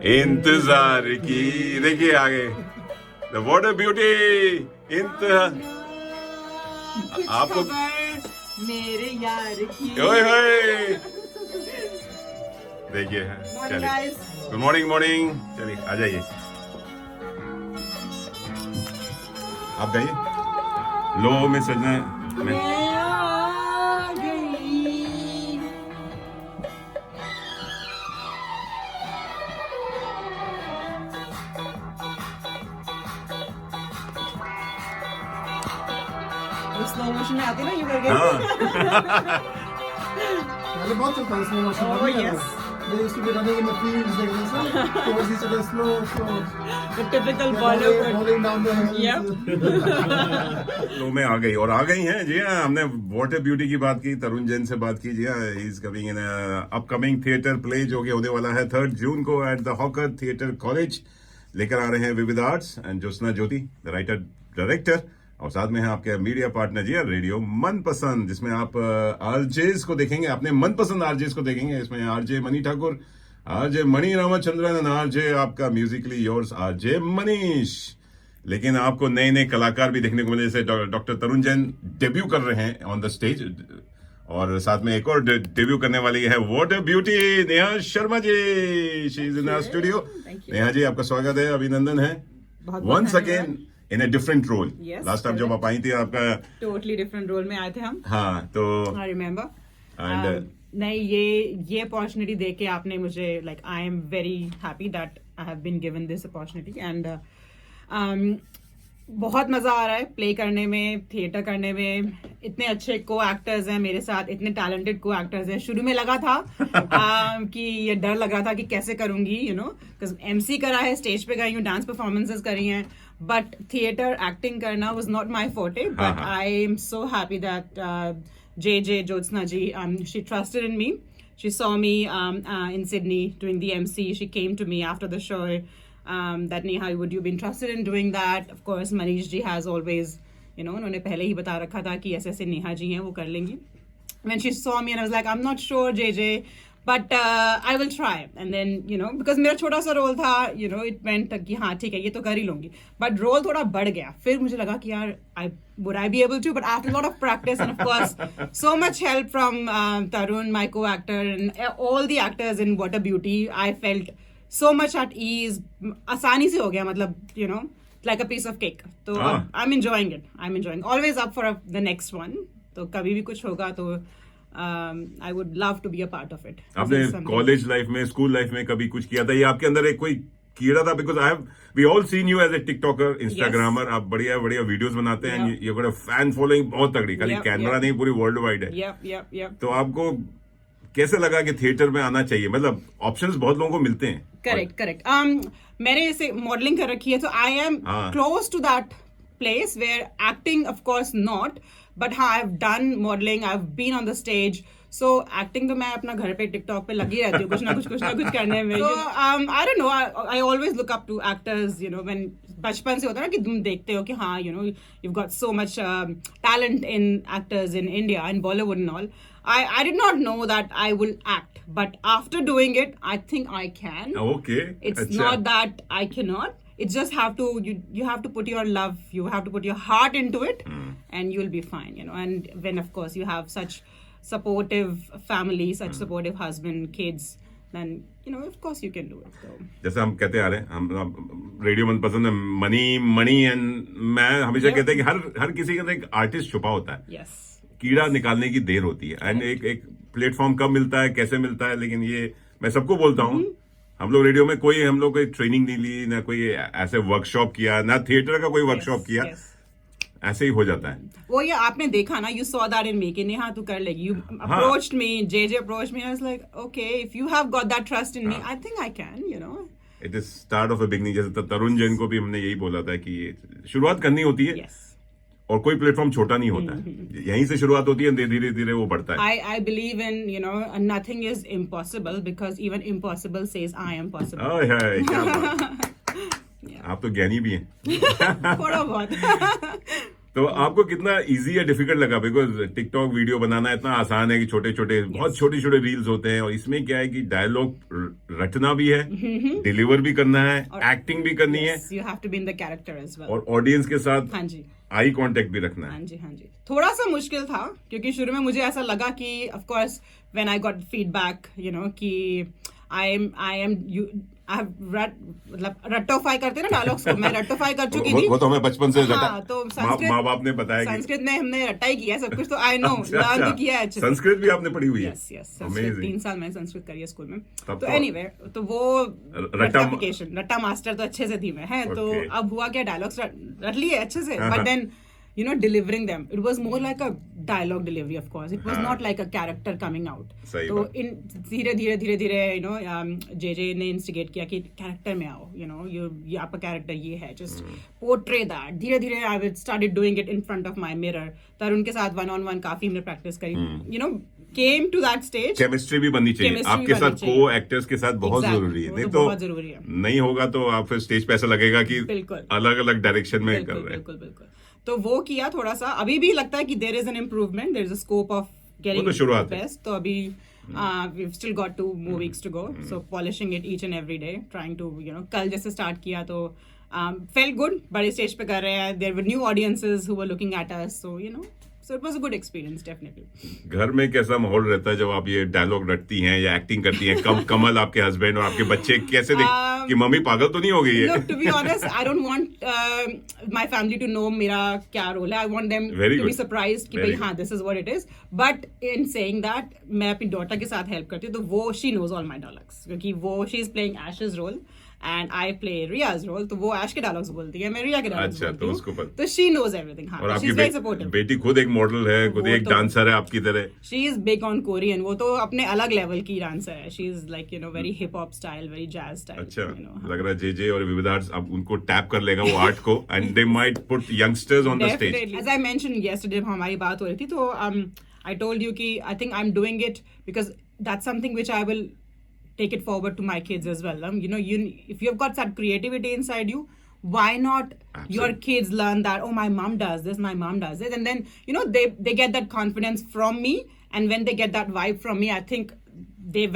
इंतजार की, देखिए आगे व्हाट अ ब्यूटी। आपको मेरे यार की। ओए होए, देखिए चलिए, गुड मॉर्निंग मॉर्निंग, चलिए आ जाइए, आप गाइए। लो में सजना में आ गई। स्लो मोशन में आती ना यू करके। हाँ पहले बहुत चलता है slow motion. Oh, yes. They used to be running in the fields like this, towards each other, slow. The typical Yeah, Bollywood. falling down the hills. Yep. लो में आ गई, और आ गई हैं जी हाँ। हमने व्हाट ए ब्यूटी की बात की, तरुण जैन से बात की जी हाँ। Is coming in upcoming theatre play जो कि होने वाला है 3 जून को eight the hawker theatre college. लेकर आ रहे हैं विविध arts and Jyotsna Jyoti the writer director, और साथ में है आपके मीडिया पार्टनर जी रेडियो मनपसंद, जिसमें आप आरजेस को देखेंगे, अपने मनपसंद आरजेस को देखेंगे। इसमें आरजे मणि ठाकुर, आरजे मणि रामचंद्रन, आरजे आपका म्यूजिकली योर्स आरजे मनीष। लेकिन आपको नए नए कलाकार भी देखने को मिले, जैसे डॉक्टर तरुण जैन डेब्यू कर रहे हैं ऑन द स्टेज, और साथ में एक और डेब्यू करने वाली है what a beauty Neha Sharma ji. She is in our studio. Neha ji आपका स्वागत है, अभिनंदन है once again in a different role. Yes, last time जब आप आई थी आपका Totally different role में आए थे हम। हाँ, तो I remember. And, नहीं, ये अपॉर्चुनिटी दे के आपने मुझे like I am very happy that I have been given this opportunity and बहुत मजा आ रहा है प्ले करने में, थिएटर करने में। इतने अच्छे को एक्टर्स हैं मेरे साथ, इतने टैलेंटेड को एक्टर्स हैं। शुरू में लगा था कि ये डर लग रहा था कि कैसे करूंगी, यू नो, बिकॉज एमसी करा है, स्टेज पे गई हूँ, डांस परफॉर्मेंसेस करी हैं, बट थिएटर एक्टिंग करना was not my forte. But I am so happy that JJ Jyotsna ji, she trusted in me. She saw me in Sydney doing the MC. She came to me after the show. That Neha, would you be interested in doing that? Of course, Manish ji has always, you know, उन्होंने पहले ही बता रखा था कि ऐसे नेहा जी हैं, वो कर लेंगी. When she saw me and I was like, I'm not sure, JJ, but I will try. And then, you know, because मेरा छोटा सा रोल था, you know, it meant कि हाँ ठीक है, ये तो कर ही लूंगी. But रोल थोड़ा बढ़ गया. फिर मुझे लगा कि यार, would I be able to? But after a lot of practice and of course, so much help from Tarun, my co-actor, and all the actors in What a Beauty, I felt so much at ease. आसानी से हो गया, मतलब, you know, like a piece of cake. तो I'm enjoying it. I'm enjoying. Always up for the next one. तो कभी भी कुछ होगा तो I would love to be a part of it. आपने कॉलेज लाइफ में, स्कूल लाइफ में कभी कुछ किया था? ये आपके अंदर एक कोई कीड़ा था? Because we all seen you as a TikToker, Instagrammer. आप बढ़िया बढ़िया वीडियोस बनाते हैं, you got a fan following बहुत तगड़ी, खाली कैमरा नहीं, पूरी वर्ल्ड वाइड है। तो आपको कैसे लगा कि थिएटर में आना चाहिए? मतलब ऑप्शंस बहुत लोगों को मिलते हैं। करेक्ट। मैंने इसे मॉडलिंग कर रखी है, तो I am close to that place where acting, of course not, but हाँ, I've done modeling, I've been on the stage, so acting तो मैं अपना घर पे टिकटॉक पे लगी रहती हूँ, कुछ ना कुछ करने में। So I don't know, I always look up to actors, you know, when बचपन से होता है ना कि तुम देखते हो कि हाँ, you know, you've got so much talent in actors in India and Bollywood and all. I did not know that I will act, but after doing it, I think I can. Okay. It's not that I cannot. It just have to, you have to put your love, you have to put your heart into it, and you'll be fine, you know. And when of course you have such supportive family, such supportive husband, kids, then you know, of course you can do it. So जैसे हम कहते आ रहे हैं, हम radio मनपसंद है, money and मैं हमेशा कहते हैं कि हर किसी के अंदर एक आर्टिस्ट छुपा होता है। yes, कीड़ा निकालने की देर होती है, एंड एक प्लेटफॉर्म कब मिलता है, कैसे मिलता है। लेकिन ये मैं सबको बोलता हूँ, हम लोग रेडियो में कोई, हम लोग कोई ट्रेनिंग नहीं ली, ना कोई ऐसे वर्कशॉप किया, ना थिएटर का कोई वर्कशॉप किया, ऐसे ही हो जाता है। वो ये आपने देखा ना, you saw that in me कि नेहा तू कर लेगी। You approached me, JJ approached me, I was like, okay, if you have got that trust in me, I think I can, you know. It is start of a beginning। जैसे तरुण जैन को भी हमने यही बोला था कि शुरुआत करनी होती है, Yes. और कोई प्लेटफॉर्म छोटा नहीं होता है, यहीं से शुरुआत होती है, धीरे धीरे वो बढ़ता है। I believe in, you know, nothing is impossible because even impossible says I am possible. ओए हाय, क्या बात। आप तो ज्ञानी भी हैं। थोड़ा बहुत। तो आपको कितना इजी या डिफिकल्ट लगा? बिकॉज टिकटॉक वीडियो बनाना इतना आसान है कि छोटे छोटे बहुत छोटे छोटे रील्स होते हैं, और इसमें क्या है कि डायलॉग रटना भी है, डिलीवर भी करना है, एक्टिंग भी करनी है, you have to be in the character as well, और ऑडियंस के साथ हाँ जी आई कांटेक्ट भी रखना है। हाँ जी हाँ जी। थोड़ा सा मुश्किल था क्योंकि शुरू में मुझे ऐसा लगा कि of course when I got feedback you know कि आई एम यू मतलब रट्टोफाई करते हैं ना डायलॉग्स को, मैं रट्टोफाई कर चुकी थी। वो तो हमें बचपन से हाँ, तो संस्कृत माँ बाप ने बताया कि संस्कृत में हमने रट्टा ही किया है सब कुछ, तो आई नो अच्छा, लर्न अच्छा। तो किया है अच्छे से। संस्कृत भी आपने पढ़ी हुई है? यस यस, संस्कृत 3 साल मैंने संस्कृत करी है स्कूल में। तब तो तो- एनीवे तो वो रट्टा मास्टर तो अच्छे से थी मैं, है तो Okay. अब हुआ क्या, डायलॉग्स रट लिए अच्छे से, हाँ, बट हाँ। Then you know delivering them, it was more like a dialogue delivery, of course it was हाँ. not like a character coming out. सही तो बात। इन धीरे धीरे you know जेजे ने इंस्टिगेट किया कि कैरेक्टर में आओ, you know ये आपका कैरेक्टर ये है, just portray that. धीरे धीरे I started doing it in front of my mirror. तरुण के साथ 1-on-1 काफी हमने प्रैक्टिस करी, you know came to that stage. Chemistry भी बननी चाहिए Chemistry आपके भी साथ, बननी चाहिए। को एक्टर्स के साथ बहुत Exactly, जरूरी है, वो नहीं तो तो बहुत जरूरी है। नहीं होगा तो आप फिर स्टेज पे ऐसा लगेगा कि बिल्कुल। अलग अलग डायरेक्शन में कर बिल्कुल रहे हैं। बिल्कुल बिल्कुल। तो वो किया थोड़ा सा, अभी भी लगता है कि there is an improvement, there is a scope of getting वो तो शुरुआत है। बेस्ट। तो अभी we've still got 2 more weeks to go, so polishing it each and every day, trying to you know कल जैसे स्टार्ट किया तो felt good, बड़े स्टेज पे कर रहे हैं, there were new audiences who were looking at us, so you know so it was a good experience definitely. घर में कैसा माहौल रहता है जब आप ये डायलॉग रटती हैं या एक्टिंग करती हैं? कमल आपके हस्बैंड और आपके बच्चे कैसे देख कि मम्मी पागल तो नहीं हो गई है? Look, to be honest, I don't want my family to know मेरा क्या रोल है. I want them Very to be good. surprised कि Very भाई हाँ, this is what it is. But in saying that, मैं अपनी daughter के साथ help करती हूँ, तो वो she knows all my dialogues, क्योंकि वो she is playing Ash's role and I play Ria's role, तो वो Ash के dialogues बोलती है, मैं Ria के dialogues अच्छा, बोलती तो हूँ, उसको पता- तो she knows everything. हाँ, और आपकी she's very supportive. बेटी खुद एक मॉडल है, खुद वो एक तो- डांसर है आपकी तरह। She is big on Korean, वो तो अपने अलग लेवल की डांसर है. She is like you know very hip hop style, very jazz style. अच्छा, you know, हाँ. लग रहा है जेजे और विविधार्थ अब उनको टैप कर लेगा वो आर्ट को, and they might put youngsters on the stage. Definitely. As I mentioned yesterday, जब हमारी बात हो रही थी, तो I told you कि I think I'm doing it because that's something which I will take it forward to my kids as well. You know, if you've got that creativity inside you, why not your kids learn that? Oh, my mom does this, my mom does this, and then you know they get that confidence from me, and when they get that vibe from me, I think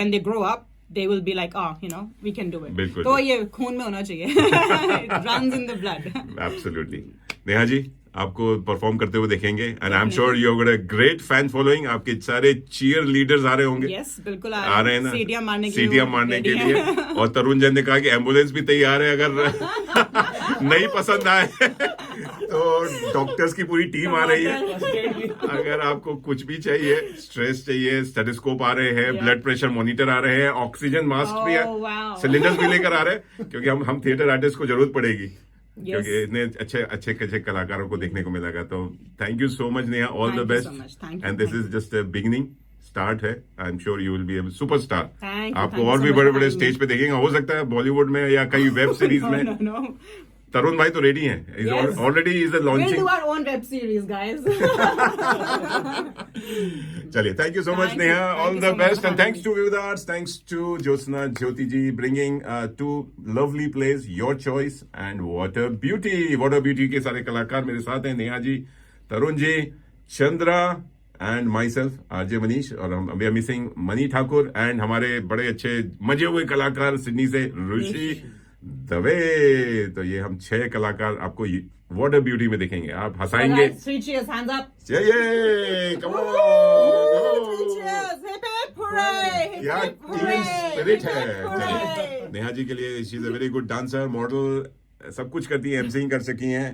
when they grow up, they will be like, oh, you know, we can do it. बिल्कुल। तो ये खून में होना चाहिए. It runs in the blood. Absolutely. Neha ji, आपको perform करते हुए देखेंगे, and I am sure you have got a great fan following. आपके सारे चीयर लीडर्स आ रहे होंगे। Yes, बिल्कुल आ रहे हैं ना, सीटियां मारने के लिए, सीटियां मारने के लिए। और तरुण जैन ने कहा कि एम्बुलेंस भी तैयार है अगर नहीं पसंद आए तो डॉक्टर्स की पूरी टीम आ रही है। अगर आपको कुछ भी चाहिए, स्ट्रेस चाहिए, स्टेथोस्कोप आ रहे हैं, ब्लड प्रेशर मॉनिटर आ रहे हैं, ऑक्सीजन मास्क भी है, Oh, wow. सिलेंडर्स भी लेकर आ रहे हैं, क्योंकि हम थिएटर आर्टिस्ट को जरूरत पड़ेगी, Yes. क्योंकि इतने अच्छे कलाकारों को देखने को मिलेगा। तो thank you so much Neha, all Thank the you best, so much. Thank you. And this is just beginning, start है। I am sure you will be a superstar. Thank you, आपको thank you और so भी much बड़े for बड़े having stage me. पे देखेंगे, हो सकता है बॉलीवुड में या कहीं वेब सीरीज No, में। no, no. तरुण भाई तो रेडी हैं, Yes. Already is We'll launching. do our own web series, guys. चलिए, thank you so much Thank you. Neha, Thank all you the so much best, for and thanks having to Vividharth, thanks to Jyotsna Jyoti ji, bringing 2 lovely plays, your choice and water beauty. Water beauty के सारे कलाकार मेरे साथ हैं, Neha ji, Tarun ji, Chandra and myself RJ Manish, और हम we are missing Mani Thakur, and हमारे बड़े अच्छे मजे हुए कलाकार सिडनी से ऋषि दवे। तो ये हम 6 कलाकार आपको वाटर ब्यूटी में देखेंगे, आप हंसाएंगे। Guys, 3 cheers, hands up. चाहिए, कम Woo, 3 cheers, hip hip hooray, hip क्या hip team hooray, spirit hip है। hip hooray. चलिए, नेहा जी के लिए, she is a very good dancer, model, सब कुछ करती है, एमसिंग कर सकी हैं,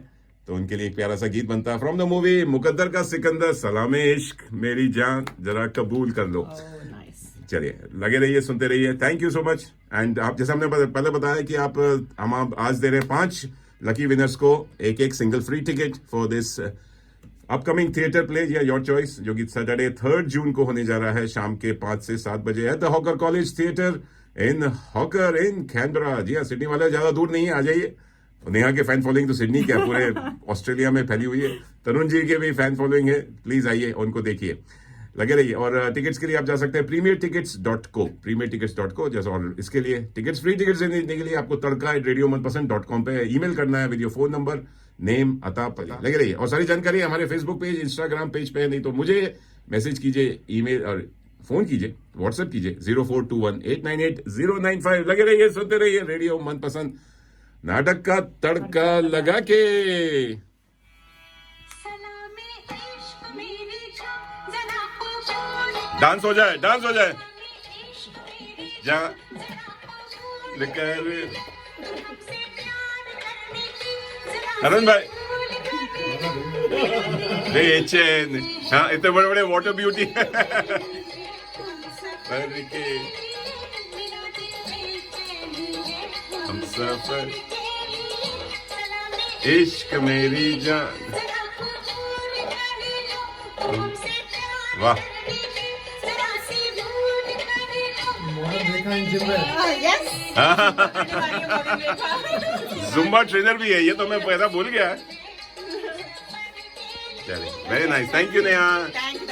तो उनके लिए एक प्यारा सा गीत बनता है फ्रॉम द मूवी मुकद्दर का सिकंदर, सलामे इश्क मेरी जान जरा कबूल कर लो। Oh, nice. चलिए, लगे रहिए, सुनते रहिए, thank you so much. And आप जैसे हमने पहले बताया कि हम आज दे रहे हैं 5 लकी विनर्स को एक single free ticket for this upcoming theatre play या योर चॉइस, जो कि सैटरडे 3 जून को होने जा रहा है शाम के 5 से 7 बजे at the Hawker college theatre in Hawker in Canberra. जी हाँ, सिडनी वाले ज्यादा दूर नहीं है, आ जाइए। नेहा के फैन फॉलोइंग तो सिडनी क्या पूरे ऑस्ट्रेलिया में फैली हुई है, तरुण जी के भी फैन फॉलोइंग है, प्लीज आइए, उनको देखिए। लगे रहिए। और टिकट्स के लिए आप जा सकते हैं premiertickets.co, premiertickets.co जैसे। और इसके लिए टिकट्स, फ्री टिकट्स देने के लिए आपको tadka@radiomanpasand.com पे ईमेल करना है with your phone number, name, अता, पता। लगे रहिए। और सारी जानकारी हमारे फेसबुक पेज, इंस्टाग्राम पेज पे है, नहीं तो मुझे मैसेज कीजिए, ईमेल और फोन कीजिए, व्हाट्सएप कीजिए 0421898095। लगे रहिए, सुनते रहिए रेडियो मनपसंद, नाटक का तड़का लगा के। डांस हो जाए, डांस हो जाए जा अरुण भाई। बेचैन, हाँ इतने बड़े बड़े वाटर ब्यूटी हम सफर इश्क मेरी जान। वाह, मॉडल देखा इन जिम में। यस जुम्बा ट्रेनर भी है ये, तो मैं पैसा भूल गया। चलिए, very nice, thank you Neha. Thank you